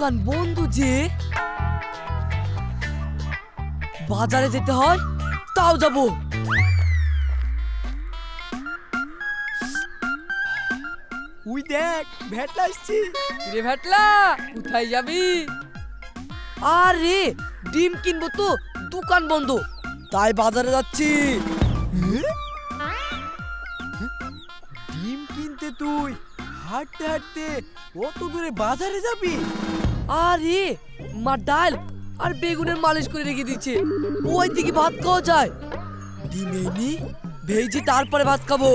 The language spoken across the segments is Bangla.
দোকান বন্ধ যে। বাজারে যেতে হয়, তাও যাবো। উই দেখ, ভেটলা আসছে। রে ভেটলা, কোথায় যাবি? আরে ডিম কিনবো তো, দোকান বন্ধ, তাই বাজারে যাচ্ছি। ডিম কিনতে তুই হাঁটতে হাঁটতে কত দূরে বাজারে যাবি? আরে মা ডাল আর বেগুনের মালিশ করে রেখে দিচ্ছে, ওই দিকে ভাত খাওয়া যায়। ডিম এনে ভেজে তারপরে ভাত খাবো।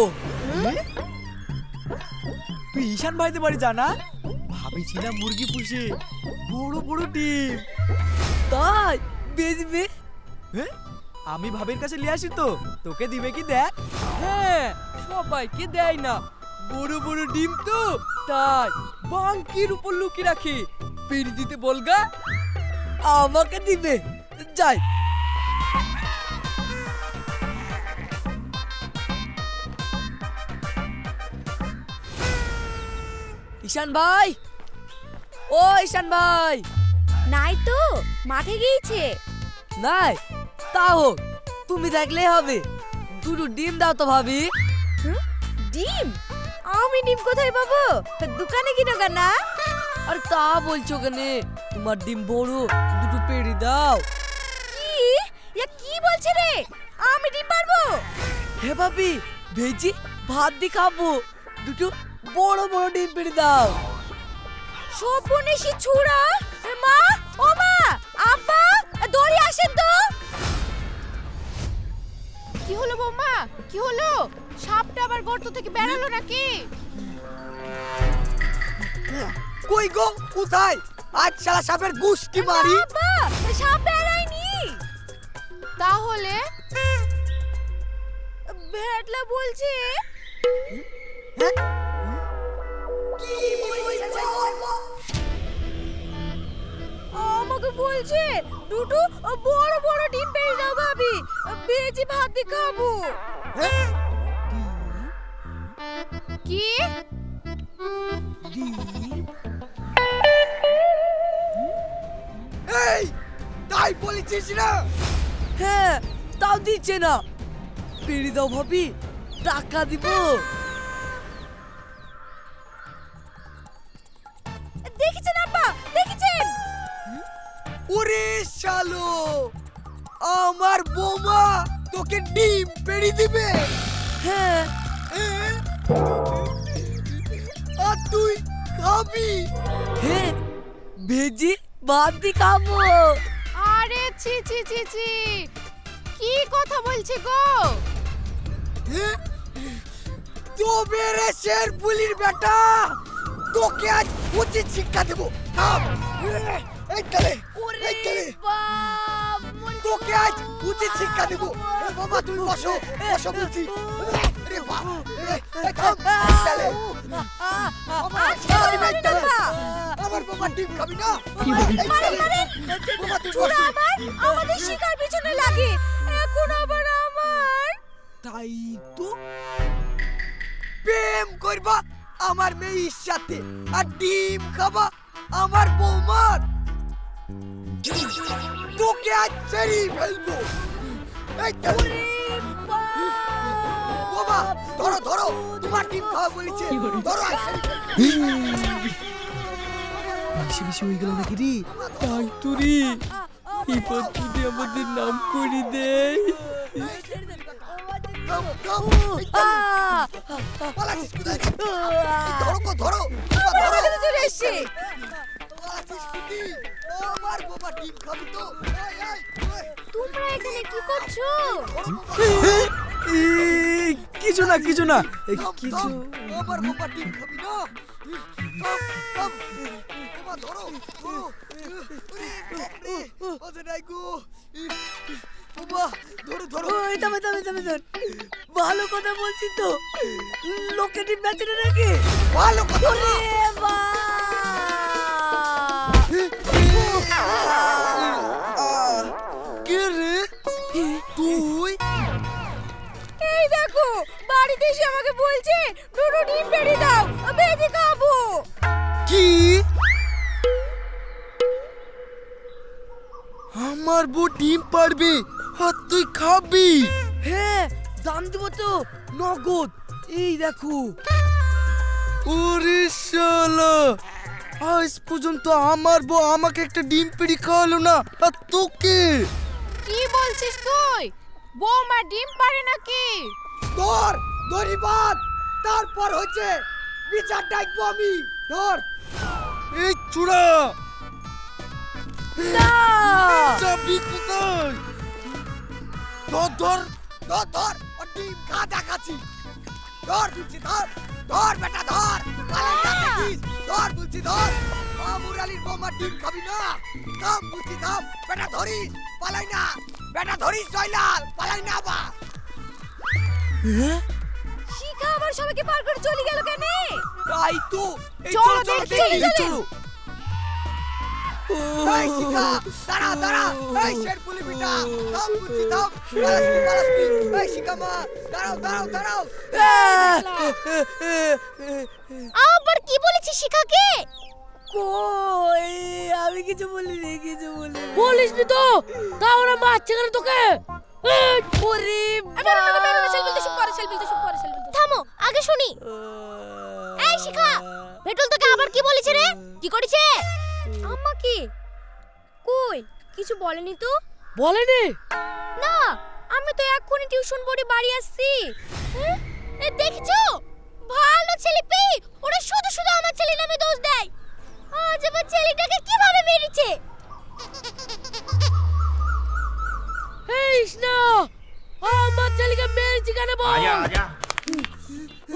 তুই ঈশান ভাইদের বাড়ি জানা? ভাবেছিলাম মুরগি পুষে বড় বড় ডিম। তাই বেজবে? হ্যাঁ, আমি ভাবের কাছে নিয়ে আসি তো, তোকে দিবে কি দেখ। হ্যাঁ, সবাইকে দেয় না, বড় বড় ডিম তো, তাই বাঙ্কির উপর লুকিয়ে রাখে। পেড়ে দিতে বলগা। আমাকে দিবে, যাই। ঈশান ভাই, ও ঈশান ভাই। নাই তো, মাঠে গিয়েছে। নাই তা হোক, তুমি দেখলেই হবে। দুটো ডিম দাও তো ভাবি। ডিম? আমি ডিম কোথায় পাবো? দোকানে কিনো না। আর তা বলছো কেনে? তোমার ডিম বড়, দুটো পেড়ে দাও। কি? কি বলছে রে? আমি ডিম পারবো? হে ভাবি, ভেজি ভাত দি খাবো, দুটো বড় বড় ডিম পেড়ে দাও। সর্বনেশী ছুড়া। মা, ও মা, আব্বা, দড়ি আসেন তো। কি হলো বৌমা? কি হলো? সাপটা আবার গর্ত থেকে বেরালো নাকি? কই গো, কোথায়? আজ শালা সাপের গুষ্টি মারি। আব্বা, সাপ বেরায়নি। তাহলে ভেটলা বলছে। আমাকে বলছে দুটো বড় বড় ডিম পেড়ে দাও ভাবি, ভেজে ভাত দিয়ে খাবো। কি? এই, তাই বলেছিস না? হ্যাঁ, তাও দিচ্ছে না। পেড়ে দাও ভাবি, টাকা দিব। দেখেছেন আব্বা, দেখেছেন? ওরে শালো, আমার বৌমা তোকে ডিম পেড়ে দিবে। হ্যাঁ, আর তুই খাবি? হ্যাঁ, ভেজি ভাত দি খাবো। আরে ছি ছি ছি ছি, কি কথা বলছে গো? তো মেরে শের পুলির বেটা, তোকে আজ উচিত শিক্ষা দেব। এই চলে, এই চলে, বাপ, তোকে আজ উচিত শিক্ষা দেব। বাবা তুমি বসো, বসো বলছি। আরে বাপ, এই থাম, এই চলে। আমার বাবা ডিম খাবি না? চূড়া আবার আমাদের শিকার পিছনে লাগে, এখন আবার আমার। তাই তো, প্রেম করবা আমার মেয়ের সাথে আর ডিম খাবা আমার বৌমার। তোকে আজ ছেড়ে ফেলবো। এই চলে। বাবা ধরো ধরো, তোমার ডিম খাওয়া বলেছে, ধরো আজ ছেড়ে ফেলবো। বেশি বেশি হয়ে গেল নাকি রে? তাই তো রে, এবার যদি আমাদের নাম করে দেয়। কাম, কাম, এই চলে। পালাচ্ছিস কোথায়? এই ধরো গো, ধরো, বাবা, ধরো। আমার কাছে চলে এসছে। পালাচ্ছিস কোথায়? আমার বাবা ডিম খাবি তো? এই, এই, এই। তোমরা এখানে কি করছো? কিছু না, কিছু না, থাম, কিছু। থাম, আমার বাবা ডিম খাবি না? থাম, থাম। বাবা ধরো, ধরো। ওরে নাই গো। বাবা ধরো, ধরো। ওই থামে থামে থামে থাম, ভালো কথা বলছি তো, লোকে ডিম বেচে না নাকি? ভালো কথা না। ওরে বাবা! কে রে তুই? এই দেখো, বাড়িতে এসে আমাকে বলছে দুটো ডিম পেড়ে দাও, ভেজে খাবো। কি? আমার বউ ডিম পারবে আর তুই খাবি? হ্যাঁ দাম দিব তো, নগদ। এই দেখো। ওরে শালা, আজ পর্যন্ত আমার বউ আমাকে একটা ডিম পেড়ি খাওয়ালো না, আর তোকে? কি বলছিস তুই? বৌমা ডিম পারে নাকি? ধর দড়ি বাঁধ, তারপর হচ্ছে বিচার ডাকবো আমি। ধর এই চূড়া, না চাবি কোথায়? ধর ধর ধর ধর, আর ডিম খা দেখাচ্ছি। ধর বলছি, ধর ধর বেটা, ধর পালাই না দেখিস। ধর বলছি, ধর। মামুর আলীর বৌমার ডিম খাবি না? থাম বলছি, থাম বেটা, ধরিস, পালাই না বেটা, ধরিস জয়লাল, পালাই না বা। শিখা আবার সবাইকে পার করে চলে গেল কেন? তাই তো। এই চলো চলো দেখি, দেখি, চলো। চলো। এই শিখা, দাঁড়া দাঁড়া, এই শেরপুলি বিটা, থাম বলছি, থাম। পালাসনি পালাসনি, এই শিখা মা, দাঁড়াও দাঁড়াও দাঁড়াও। আবার কি বলেছিস শিখাকে? কই, আমি কিছু বলিনি, কিছু বলিনি। বলিসনি তো, তাও ওরা মারছে কেন তোকে? ওরে থামো, আগে শুনি। এই শিখা, ভেটুল তোকে আবার কি বলেছে রে? কি করেছে? আমাকে? কই কিছু বলেনি তো। বলেনি? না, আমি তো এক্ষুনি টিউশন পড়ে বাড়ি আসছি। হ্যাঁ? এ দেখছো? ভালো ছেলে পেয়ে ওরা শুধু শুধু আমার ছেলে নামে দোষ দেয়। আজ আমার ছেলেটাকে কিভাবে মেরেছে? এই না, আমার ছেলেকে মেরেছি কেন বল?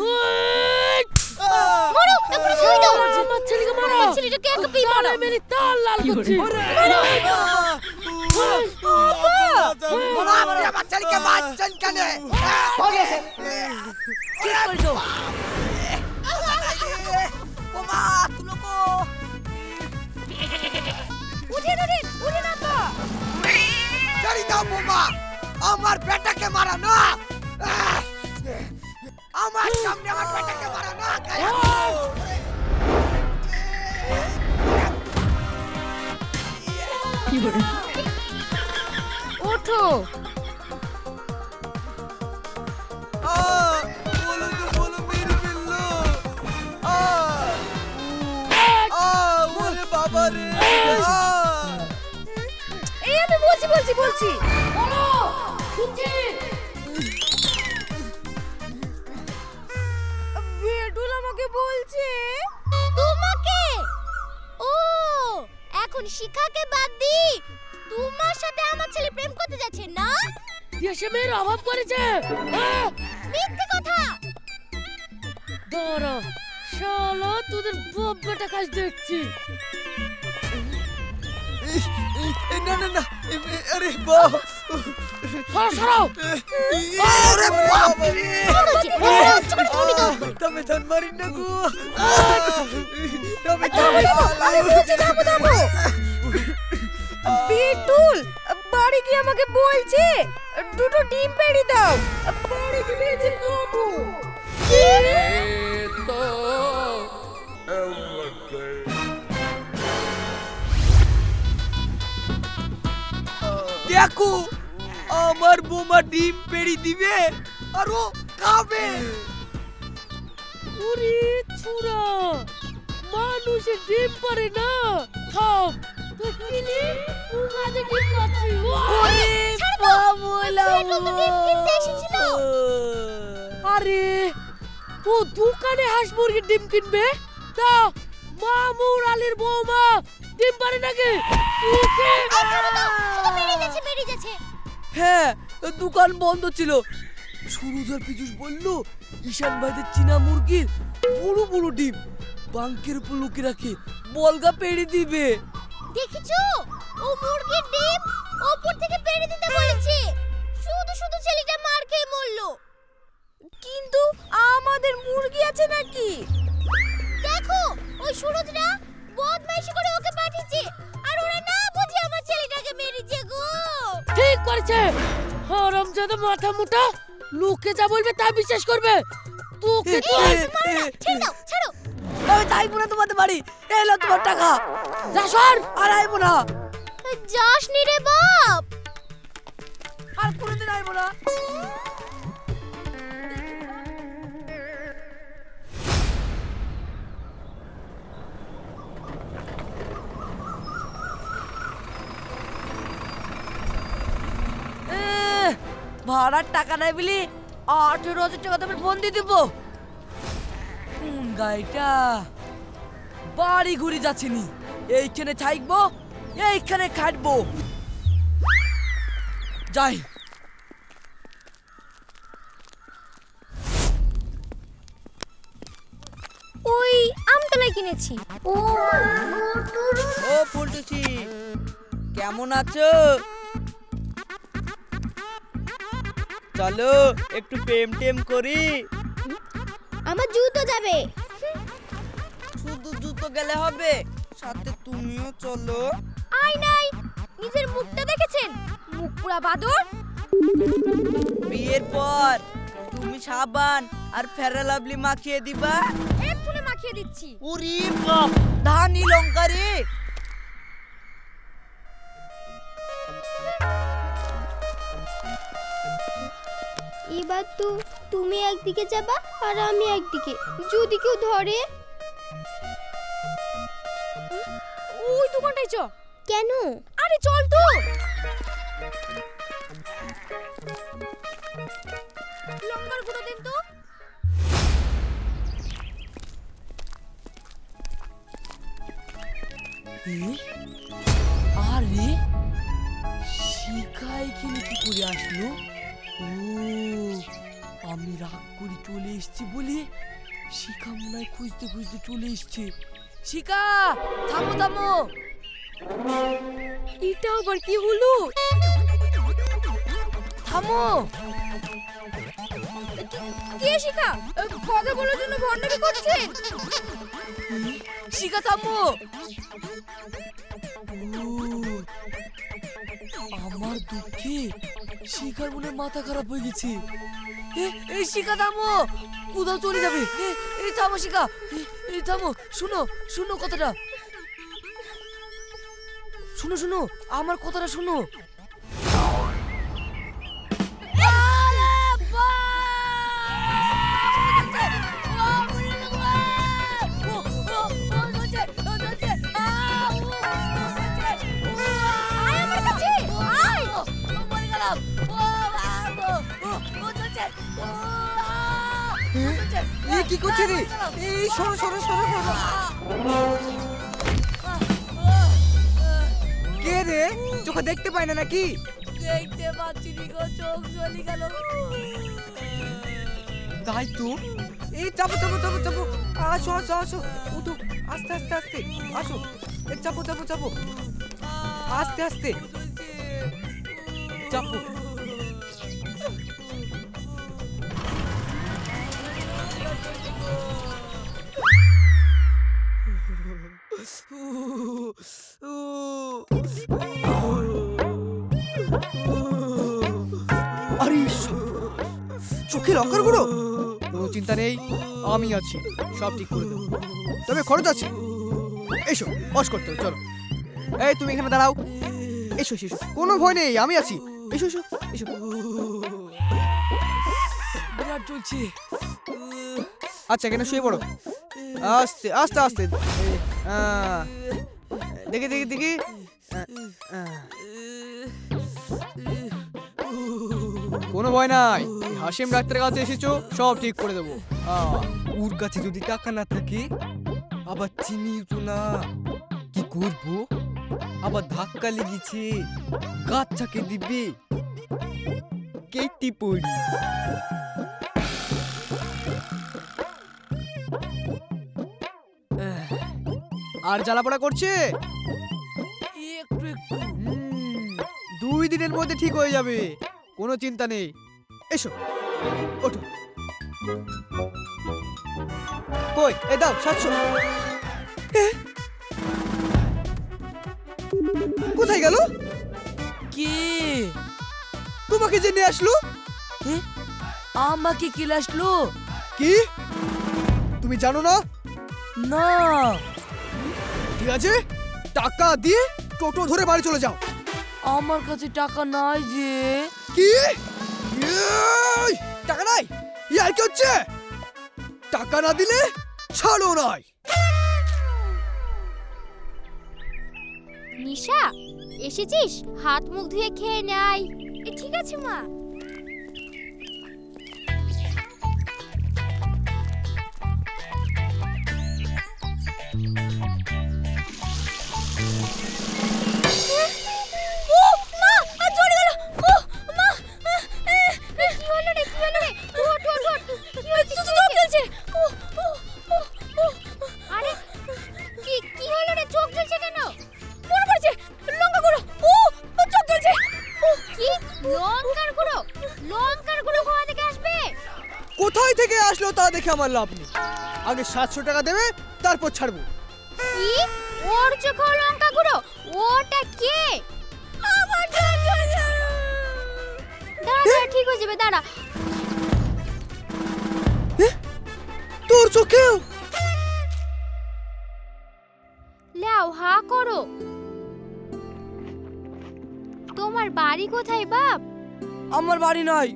ওই! মারো, এক্ষুনি ছুঁই দাও। আমার ছেলেকে মারো। আমার ছেলেটাকে একা পেয়ে মারো। তাহলে মেরে তাল লাল করছি। বাবা, আপনি আমার ছেলেকে মারছেন কেন? কি করছো? বাবা, তুলো গো। উঠেন না তো। ছাড়ি দাও বাবা, আমার বেটাকে মারা না। আমার সামনে আমার বেটাকে মারা না। ওঠো। বলো মেরে ফেললো। ওরে বাবা রে। এই আমি বলছি। ভেটুল আমাকে বলছে। তোমাকে? ও, এখন শিখাকে বাদ দি তোমার সাথে আমার ছেলে প্রেম করতে যাচ্ছে না? দেশে মেয়ের অভাব করেছে। মিথ্যে কথা। দাঁড়া, শালা তোদের বাপটা কাজ দেখছি। না না না, আরে বাপ, সরাও। আরে বাপ রে। তুমি তো তবে ধন মারি না গো। তবে আরে বলছি থামো। বিটুল বাড়ি গিয়ে আমাকে বলছে দুটো ডিম পেড়ে দাও, বাড়ি গিয়ে ভেজে খাবো। দেখো, আমার বোমা ডিম পেড়ি দিবে আর ও খাবে। ওরে ছুরা, মানুষের ডিম পারে না। থাম, তুই কিলি উমাদের ডিম পাচ্ছি। ওরে বাবুলা। ভেটুল তো ডিম কিনতে এসেছিল। আরে ও দোকানে হাঁস মুরগির ডিম কিনবে? তা মামুর আলীর বৌমা ডিম পারে নাকি? ওকে শুধু বেরিয়ে যাচ্ছে। হ্যাঁ, দোকান বন্ধ ছিল। সুরজ আর পীযুষ বললো ঈশান ভাইদের চীনা মুরগির বড় বড় ডিম বাঙ্কের উপর লুকিয়ে রাখে, বলগা পেড়ে দিবে। দেখেছো, ও মুরগির ডিম ওপর থেকে পেড়ে দিতে বলেছে। শুধু শুধু ছেলেটা মার খেয়ে মরলো। কিন্তু আমাদের মুরগি আছে নাকি? দেখো, ওই সুরজরা বদমাইশি করে ওকে পাঠিয়েছে, আর ওরা না বুঝে আমার ছেলেটাকে মেরেছে গো। ঠিক করেছে। হারামজাদা মাথা মোটা, লোকে যা বলবে তা বিশ্বাস করবে। তোকে তো ছেড়ে দাও, ছাড়ো। আমি তাইবো না তোমাদের বাড়ি। এলো তোমার টাকা। যা সর। আর আইবো না। যাসনি রে বাপ। আর কোনোদিন আইবো না। ভাড়ার টাকা নাই বলি 18,000 টাকা তোমার ফোন দিয়ে দিব। কোন গাড়িটা বাড়ি ঘুরে যাচ্ছিনি, এইখানে থাকবো এইখানে খাটবো। যাই। ওই আমতলায় কিনেছি। ও ও ফুলটুচি, কেমন আছো? চলো একটু প্রেম টেম করি। আমার জুতো যাবে। শুধু জুতো গেলে হবে, সাথে তুমিও চলো। আই নাই, নিজের মুখটা দেখেছেন? মুখ পুরা বাদর। বিয়ের পর তুমি সাবান আর ফেরা লাভলি মাখিয়ে দিবা। এক্ষুনি মাখিয়ে দিচ্ছি। ওরে বাপ, ধানি লঙ্কা রে। এবার তো তুমি একদিকে যাবা আর আমি একদিকে, যদি কেউ ধরে। ওই দোকানটায় চ। কেন? আরে চল তো। লঙ্কার গুঁড়ো দিন তো। আরে শিখা এখানে কি করে আসলো? ও, আমি রাগ করে চলে এসেছি বলে শিখা মনে হয় খুঁজতে খুঁজতে চলে এসছে। শিখা, থামো থামো। এটা আবার কি হলো? থামো। কে শিখা? কথা বলার জন্য ভণ্ডামি করছেন? শিখা থামো। ও, আমার দুঃখে শিখার মনে হয় মাথা খারাপ হয়ে গেছে। এই শিখা থামো, কোথাও চলে যাবে। এই থামো শিখা, এই থামো। শুনো শুনো কথাটা, শুনো শুনো আমার কথাটা শুনো। কি করছে রে? এই সরো সরো সরো সরো। কে রে? চোখে দেখতে পায় না নাকি? দেখতে পাচ্ছি নি গো, চোখ জ্বলি গেল। তাই তো। এই চাপো চাপো চাপো চাপো। আসো আসো আসো, উঠো আস্তে আস্তে আস্তে আসো। এই চাপো চাপো চাপো, আস্তে আস্তে চাপো। আরে চোখে লঙ্কার গুঁড়ো। কোনো চিন্তা নেই, আমি আছি, সব ঠিক করে দেবো। তবে খরচ আছে। এসো, বস করতে হবে, চলো। এই তুমি এখানে দাঁড়াও। এসো এসো এসো। কোনো ভয় নেই, আমি আছি। এসো এসো এসো। বিরাট চলছে। আচ্ছা এখানে শুয়ে পড়ো। আস্তে আস্তে আস্তে। দেখি দেখি দেখি। কোনো ভয় নাই, হাসিম ডাক্তারের কাছে এসেছো, সব ঠিক করে দেবো। ওর কাছে যদি টাকা না থাকে, আবার চিনিও তো না, কি করবো? আবার ধাক্কা লেগেছে, গাছ ছাকে দিবে, কেটে পড়ি। আর জ্বালাপোড়া করছে? একটু একটু। 2 দিনের মধ্যে ঠিক হয়ে যাবে, কোনো চিন্তা নেই। এসো, ওঠো। কই এ দাও 700। কোথায় গেল? কি তোমাকে যে নিয়ে আসলো? আমাকে কি আসলো? কি তুমি জানো না? না। ঠিক আছে, টাকা দিয়ে টোটো ধরে বাড়ি চলে যাও। আমার কাছে টাকা নাই যে। কি টাকা নাই? ইয়ার কি হচ্ছে? টাকা না দিলে ছাড়ো নাই। নিশা এসেছিস? হাত মুখ ধুয়ে খেয়ে নেয়। ঠিক আছে মা। কোথায় থেকে আসলো তা দেখে আমার লাভ নেই। আগে 700 টাকা দেবে, তারপর ছাড়বো। কি? ওর চোখে লঙ্কা গুঁড়ো? ওটা কে? আমার দাঁড়া, ঠিক হয়ে যাবে, দাঁড়া। তোর চোখেও? লাও হা করো। তোমার বাড়ি কোথায় বাপ? আমার বাড়ি নাই।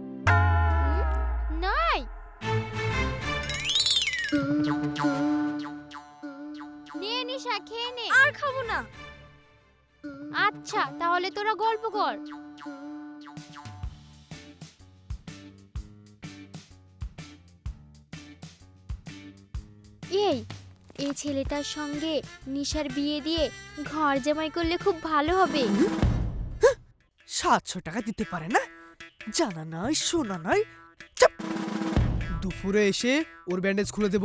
নাই? নে নিশা, খেয়ে নে। আর খাবো না। আচ্ছা তাহলে তোরা গল্প কর। এই ছেলেটার সঙ্গে নিশার বিয়ে দিয়ে ঘর জামাই করলে খুব ভালো হবে। 700 টাকা দিতে পারে না? জানা নাই শোনা নাই। চাপ। দুপুরে এসে ওর ব্যান্ডেজ খুলে দেব,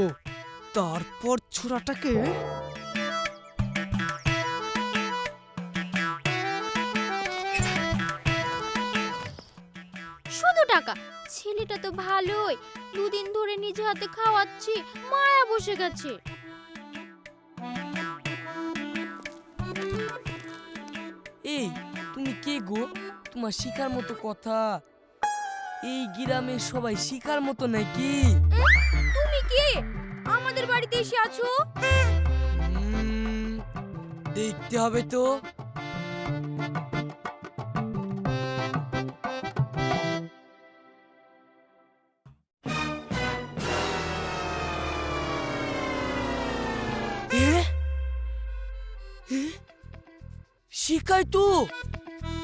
তারপর ছোড়াটাকে শুধু টাকা? ছেলেটা তো ভালোই, দুদিন ধরে নিজে হাতে খাওয়াচ্ছি, মায়া বসে গেছে। এই তুমি কে গো? তোমার শিকার মতো কথা। এই গ্রামের সবাই শিকার মতো নাকি? তুমি কে? আমাদের বাড়িতে এসে আছো? দেখতে হবে তো। শিকাই তো।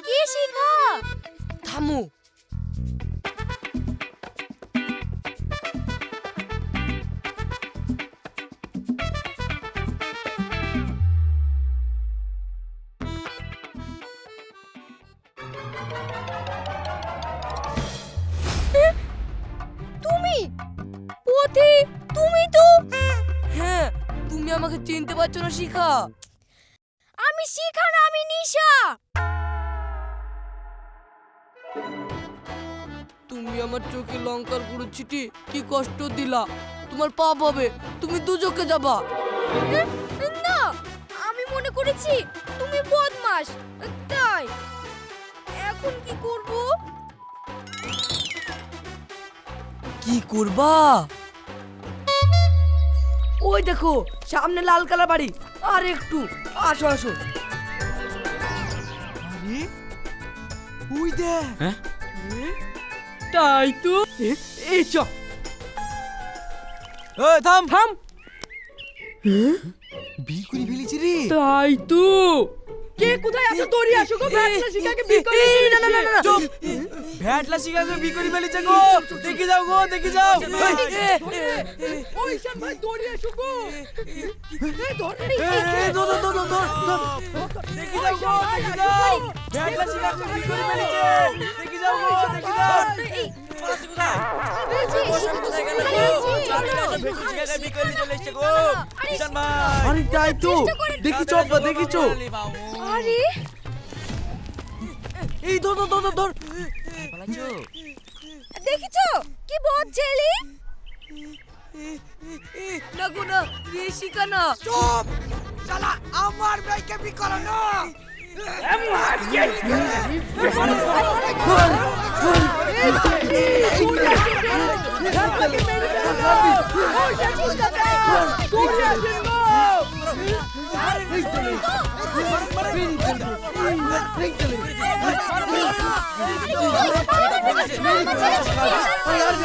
কে শিখা? থামো। তুমি পথে? তুমি তো। হ্যাঁ, তুমি আমাকে চিনতে পারছো না শিখা? আমি শিখা না, আমি নিশা। তুমি আমার চোখে লঙ্কার গুঁড়ো ছিটি কি কষ্ট দিলা। তোমার পাপ হবে, তুমি দুজকে যাবা। না, আমি মনে করেছি তুমি বদমাশ, তাই। এখন কি করব? কি করবা? ওই দেখো সামনে লাল কালার বাড়ি, আর একটু আসো আসো। আরে ওই দেখ। তাই তো। এই চ। এই থাম থাম। বিয়ে করে ফেলেছি রে। তাই তো। কে কোথায় আছো? দৌড়ি আসো গো, ভ্যাটলা শিখাকে বিয়ে করে ফেলেছে। না না না না, চুপ। ভ্যাটলা শিখাকে বিয়ে করে ফেলেছে গো। দেখি যাও গো, দেখি যাও। ওই শান ভাই দৌড়ি আসো গো। ধর ধর ধর ধর। দেখি যাও গো, দেখি যাও। ভ্যাটলা শিখাকে বিয়ে করে ফেলেছে। দেখি যাও গো, দেখি যাও। আরে তাই তো, দেখিছো আব্বা, দেখিছো? আরে এই ধর ধর ধর ধর। দেখিছো কি বদ ছেলে? না গো না, এই শিখা না। চুপ শালা, আমার ভাইকে বিয়ে করো না।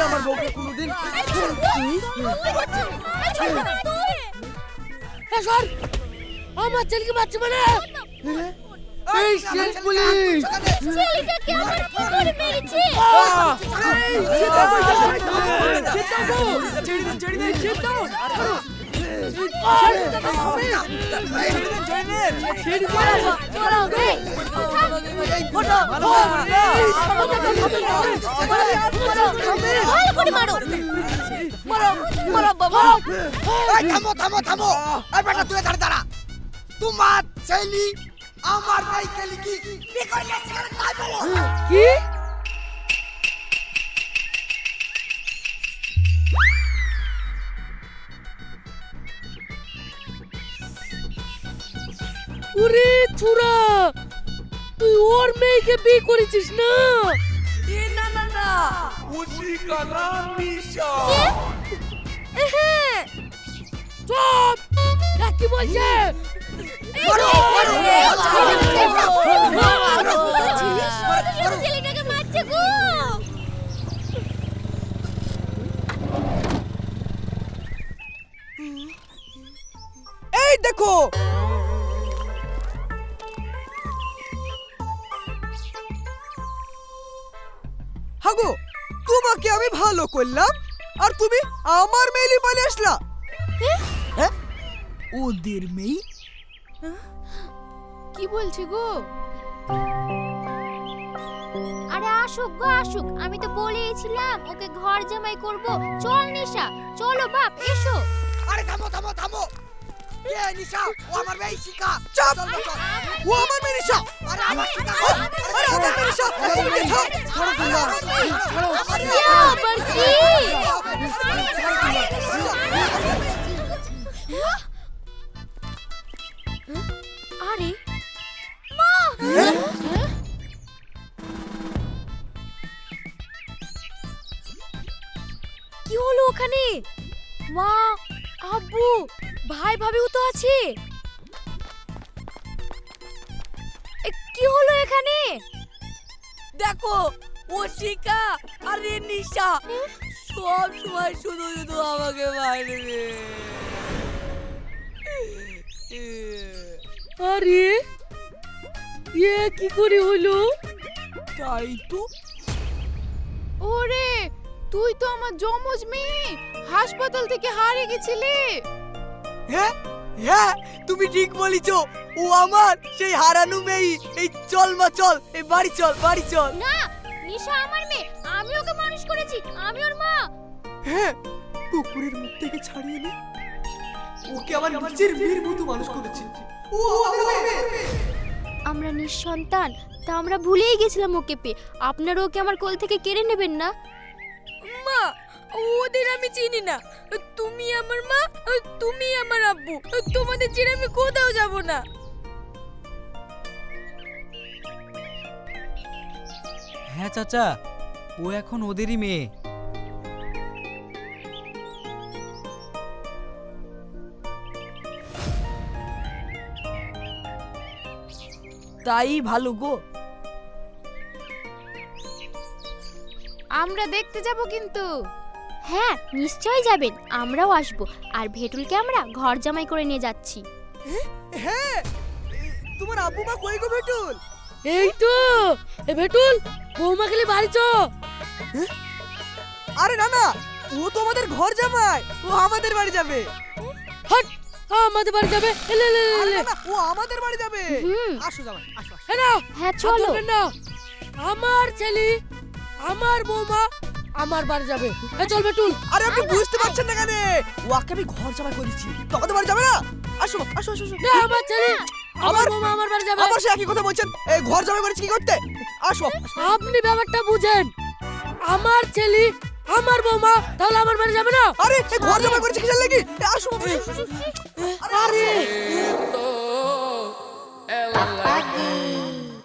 আমার বউকে কোনোদিন আমার ছেলেকে বাচ্চা মানে এই শেষ পুলিশ ছেলেটাকে আমার কি করে মেরেছে ভালো করে মারো এই থামো থামো থামো এই বেটা তুই দাঁড়া দাঁড়া তোমার ছেলে আমার মেয়েকে লিখি বিকল গেছে তাই বলো কি ওরে ছুরা তুই ওর মেয়েকে বিয়ে করেছিস না এ না না না उसी का नाम निशा চুপ কি বলছে ছেলেটাকে মারছে গো এই দেখো হাগো তোমাকে আমি ভালো করলাম আর তুমি আমার মেইলি বলে আসলা হ্যাঁ ওদের মেয়ে কি বলছে গো আরে আসুক গো আসুক আমি তো বলেইছিলাম ওকে ঘর জামাই করব চল নিশা চলো বাপ এসো আরে থামো থামো থামো কে নিশা ও আমার মেয়ে শিখা চল ও আমার মেয়ে নিশা আরে আমার শিখা আরে আমার মেয়ে নিশা ছাড়ো তোমরা ছাড়ো আবার কি আরে মা কি হলো ওখানে মা আব্বু ভাই ভাবিও তো আছে কি হলো এখানে দেখো ও শিকা আর এ নিশা সব সময় শুধু শুধু আমাকে মারবে আরে এ কি করে হলো তাই তো ওরে তুই তো আমার জমজ মেয়ে হাসপাতাল থেকে হারিয়ে গেছিলি হ্যাঁ হ্যাঁ তুমি ঠিক বলেছো ও আমার সেই হারানো মেয়ে এই চল মা চল এই বাড়ি চল বাড়ি চল না নিশা আমার মেয়ে আমি ওকে মানুষ করেছি আমি ওর মা হ্যাঁ কুকুরের মুখ থেকে ছাড়িয়ে নে ওকে আমার নিজের মেয়ের মতো মানুষ করেছি ও আমার মেয়ে আমরা নিঃসন্তান তা আমরা ভুলেই গেছিলাম ওকে পেয়ে আপনারা ওকে আমার কোল থেকে কেড়ে নেবেন না মা ওদের আমি চিনি না তুমি আমার মা তুমি আমার আব্বু তোমাদের ছেড়ে আমি কোথাও যাব না হ্যাঁ চাচা ও এখন ওদেরই মেয়ে তাই ভালো গো আমরা দেখতে যাব কিন্তু হ্যাঁ নিশ্চয়ই যাবেন আমরাও আসব আর ভেটুলকে আমরা ঘর জামাই করে নিয়ে যাচ্ছি হ্যাঁ তোমার আব্বু মা কই গো ভেটুল এই তো এ ভেটুল বৌমা গেলে বাড়ি চ আরে না না ও তো আমাদের ঘর জামাই ও আমাদের বাড়ি যাবে হট আমাদের বাড়ি যাবে এলে এলে আরে এলে না, না, ও আমাদের বাড়ি যাবে হুম আসো জামাই আসো আসো। না হ্যাঁ চলো না আমার ছেলে আমার বৌমা আমার বাড়ি যাবে এ চল ভেটুল আরে আপনি বুঝতে পারছেন না কেন ওকে আমি ঘর জামাই করেছি তোমাদের বাড়ি যাবে না আসো আসো আসো আসো। না আমার ছেলে আমার বৌমা আমার বাড়ি যাবে আবার সে একই কথা বলছেন এই ঘর জামাই করেছি কি করতে আসো আপনি ব্যাপারটা বুঝেন আমার ছেলে আমার বৌমা তাহলে আমার বাড়ি যাবে না আরে এই ঘর জামাই করেছি কিসের লাগি আসো আসো, আসো, আসো। আরে तो ela